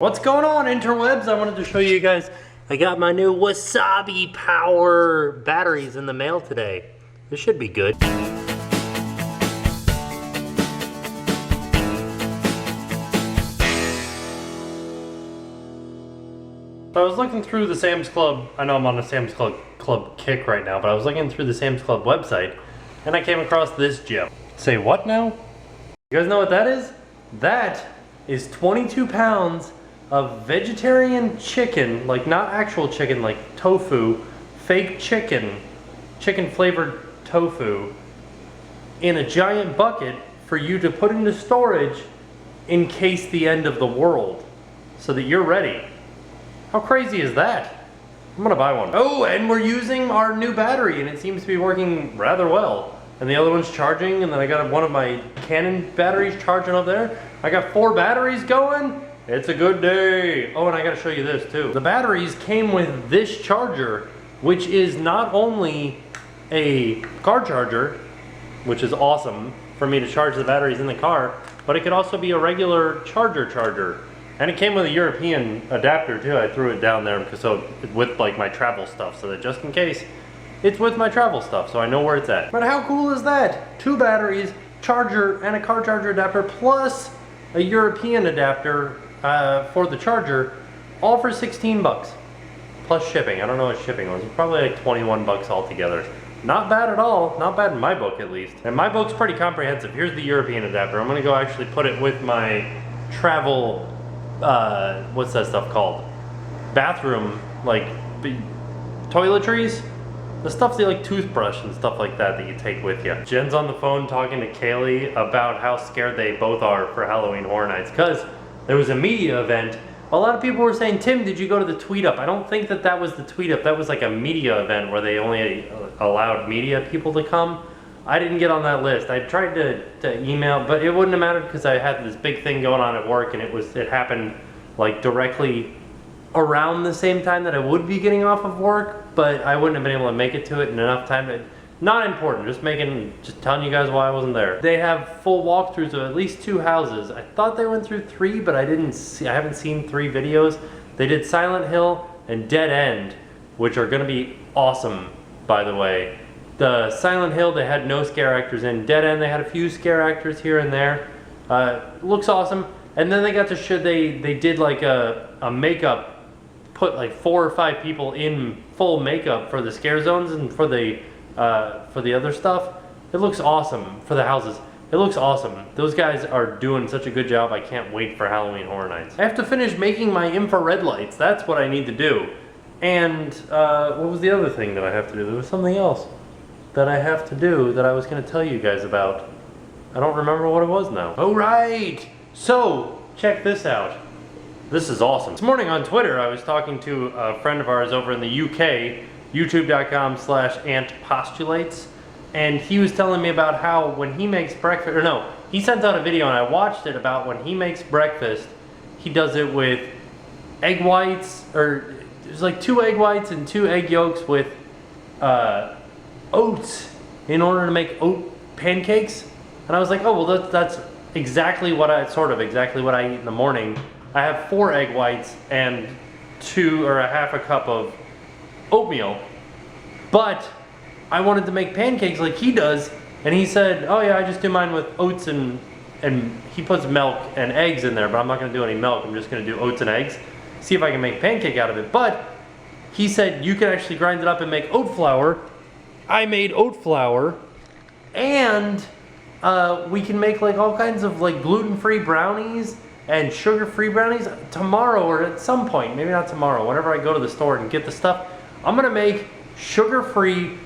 What's going on, interwebs? I wanted to show you guys, I got my new wasabi power batteries in the mail today. This should be good. I was looking through the Sam's Club, I know I'm on a Sam's Club kick right now, but I was looking through the Sam's Club website and I came across this gem. Say what now? You guys know what that is? That is 22 pounds of vegetarian chicken, like not actual chicken, like tofu, fake chicken flavored tofu, in a giant bucket for you to put into storage in case the end of the world, so that you're ready. How crazy is that? I'm gonna buy one. Oh, and we're using our new battery and it seems to be working rather well. And the other one's charging, and then I got one of my Canon batteries charging up there. I got 4 batteries going. It's a good day. Oh, and I gotta show you this too. The batteries came with this charger, which is not only a car charger, which is awesome for me to charge the batteries in the car, but it could also be a regular charger. And it came with a European adapter too. I threw it down there because with like my travel stuff, so that just in case, it's with my travel stuff, so I know where it's at. But how cool is that? 2 batteries, charger, and a car charger adapter, plus a European adapter for the charger, all for 16 bucks. Plus shipping. I don't know what shipping was. It's probably like 21 bucks altogether. Not bad at all. Not bad in my book, at least. And my book's pretty comprehensive. Here's the European adapter. I'm gonna go actually put it with my travel, what's that stuff called? Bathroom, like, toiletries? The stuff that, like toothbrush and stuff like that you take with you. Jen's on the phone talking to Kaylee about how scared they both are for Halloween Horror Nights, because there was a media event. A lot of people were saying, Tim, did you go to the tweet up? I don't think that was the tweet up. That was like a media event where they only allowed media people to come. I didn't get on that list. I tried to email, but it wouldn't have mattered because I had this big thing going on at work, and it happened like directly around the same time that I would be getting off of work, but I wouldn't have been able to make it to it in enough time. Not important, just telling you guys why I wasn't there. They have full walkthroughs of at least 2 houses. I thought they went through 3, but I haven't seen 3 videos. They did Silent Hill and Dead End, which are gonna be awesome, by the way. The Silent Hill, they had no scare actors in. Dead End, they had a few scare actors here and there. Looks awesome. And then they got to show, they did like a makeup, put like 4 or 5 people in full makeup for the scare zones and for the other stuff. It looks awesome for the houses. It looks awesome. Those guys are doing such a good job. I can't wait for Halloween Horror Nights. I have to finish making my infrared lights. That's what I need to do. And what was the other thing that I have to do? There was something else that I have to do that I was going to tell you guys about. I don't remember what it was now. Oh, right. So, check this out. This is awesome. This morning on Twitter, I was talking to a friend of ours over in the UK, youtube.com/antpostulates, and he was telling me about how when he makes breakfast, or no, he sent out a video and I watched it about when he makes breakfast, he does it with egg whites, or there's like 2 egg whites and 2 egg yolks with oats in order to make oat pancakes. And I was like, oh, well that's exactly what exactly what I eat in the morning. I have 4 egg whites and 2 or a half a cup of oatmeal, but I wanted to make pancakes like he does, and he said, oh yeah, I just do mine with oats and he puts milk and eggs in there, but I'm not going to do any milk. I'm just going to do oats and eggs, see if I can make pancake out of it. But he said you can actually grind it up and make oat flour. I made oat flour, and we can make like all kinds of like gluten-free brownies and sugar-free brownies tomorrow, or at some point, maybe not tomorrow, whenever I go to the store and get the stuff. I'm gonna make sugar-free,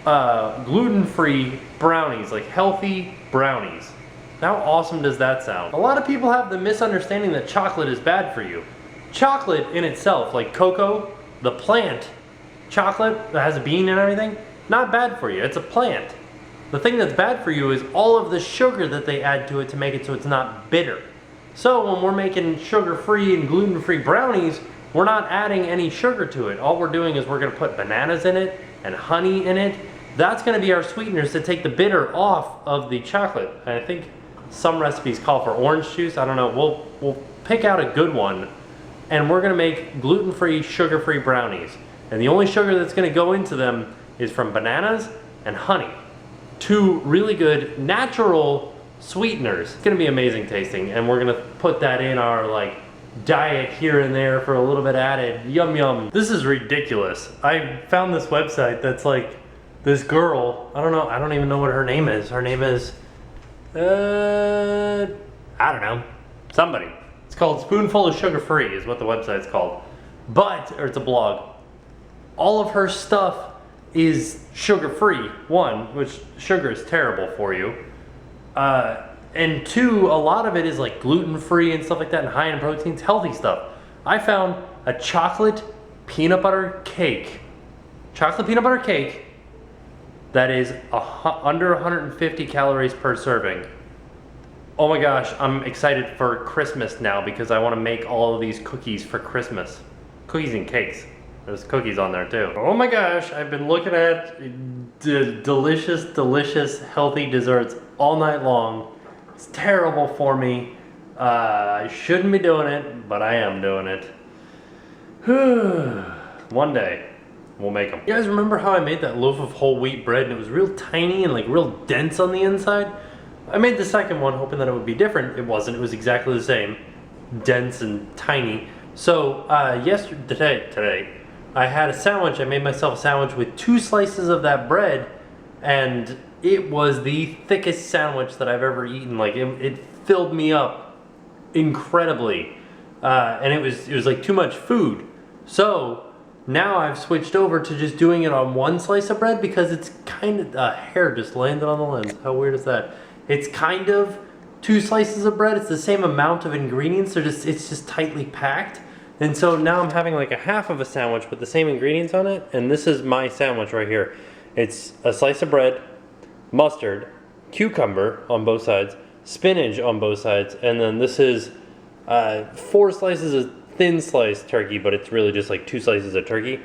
gluten-free brownies, like healthy brownies. How awesome does that sound? A lot of people have the misunderstanding that chocolate is bad for you. Chocolate in itself, like cocoa, the plant, chocolate that has a bean and everything, not bad for you, it's a plant. The thing that's bad for you is all of the sugar that they add to it to make it so it's not bitter. So when we're making sugar-free and gluten-free brownies, we're not adding any sugar to it. All we're doing is we're gonna put bananas in it and honey in it. That's gonna be our sweeteners to take the bitter off of the chocolate. And I think some recipes call for orange juice. I don't know, we'll pick out a good one, and we're gonna make gluten-free, sugar-free brownies. And the only sugar that's gonna go into them is from bananas and honey. Two really good natural sweeteners. It's gonna be amazing tasting, and we're gonna put that in our like diet here and there for a little bit added. Yum yum. This is ridiculous. I found this website that's like this girl, I don't even know what her name is. Her name is I don't know, somebody. It's called Spoonful of Sugar Free is what the website's called. Or it's a blog. All of her stuff is sugar free, one, which sugar is terrible for you. And two, a lot of it is like gluten free and stuff like that and high in proteins, healthy stuff. I found a chocolate peanut butter cake. Chocolate peanut butter cake that is under 150 calories per serving. Oh my gosh, I'm excited for Christmas now because I want to make all of these cookies for Christmas. Cookies and cakes. There's cookies on there too. Oh my gosh, I've been looking at delicious, delicious, healthy desserts all night long. It's terrible for me. I shouldn't be doing it, but I am doing it. One day, we'll make them. You guys remember how I made that loaf of whole wheat bread and it was real tiny and like real dense on the inside? I made the second one hoping that it would be different. It wasn't, it was exactly the same. Dense and tiny. So, today, I had a sandwich. I made myself a sandwich with 2 slices of that bread, and it was the thickest sandwich that I've ever eaten. Like it filled me up incredibly, and it was like too much food. So now I've switched over to just doing it on 1 slice of bread because it's kind of hair just landed on the lens. How weird is that? It's kind of 2 slices of bread. It's the same amount of ingredients. It's just tightly packed. And so now I'm having like a half of a sandwich with the same ingredients on it, and this is my sandwich right here. It's a slice of bread, mustard, cucumber on both sides, spinach on both sides, and then this is 4 slices of thin sliced turkey, but it's really just like 2 slices of turkey.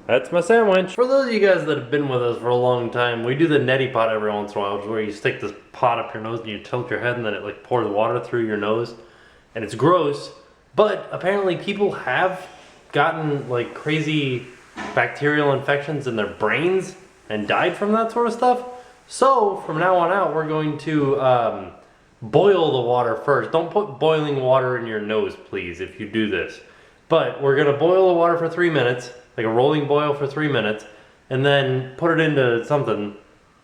That's my sandwich. For those of you guys that have been with us for a long time, we do the Netti pot every once in a while, which is where you stick this pot up your nose and you tilt your head and then it like pours water through your nose. And it's gross. But apparently people have gotten like crazy bacterial infections in their brains and died from that sort of stuff. So from now on out, we're going to boil the water first. Don't put boiling water in your nose, please, if you do this. But we're gonna boil the water for 3 minutes, like a rolling boil for 3 minutes, and then put it into something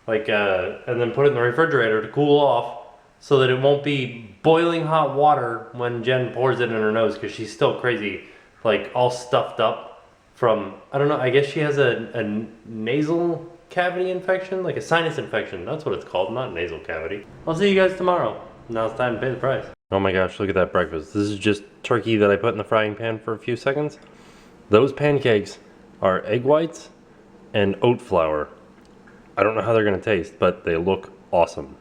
like, and then put it in the refrigerator to cool off, so that it won't be boiling hot water when Jen pours it in her nose, because she's still crazy, like all stuffed up from, I don't know, I guess she has a nasal cavity infection, like a sinus infection. That's what it's called, not nasal cavity. I'll see you guys tomorrow. Now it's time to pay the price. Oh my gosh, look at that breakfast. This is just turkey that I put in the frying pan for a few seconds. Those pancakes are egg whites and oat flour. I don't know how they're gonna taste, but they look awesome.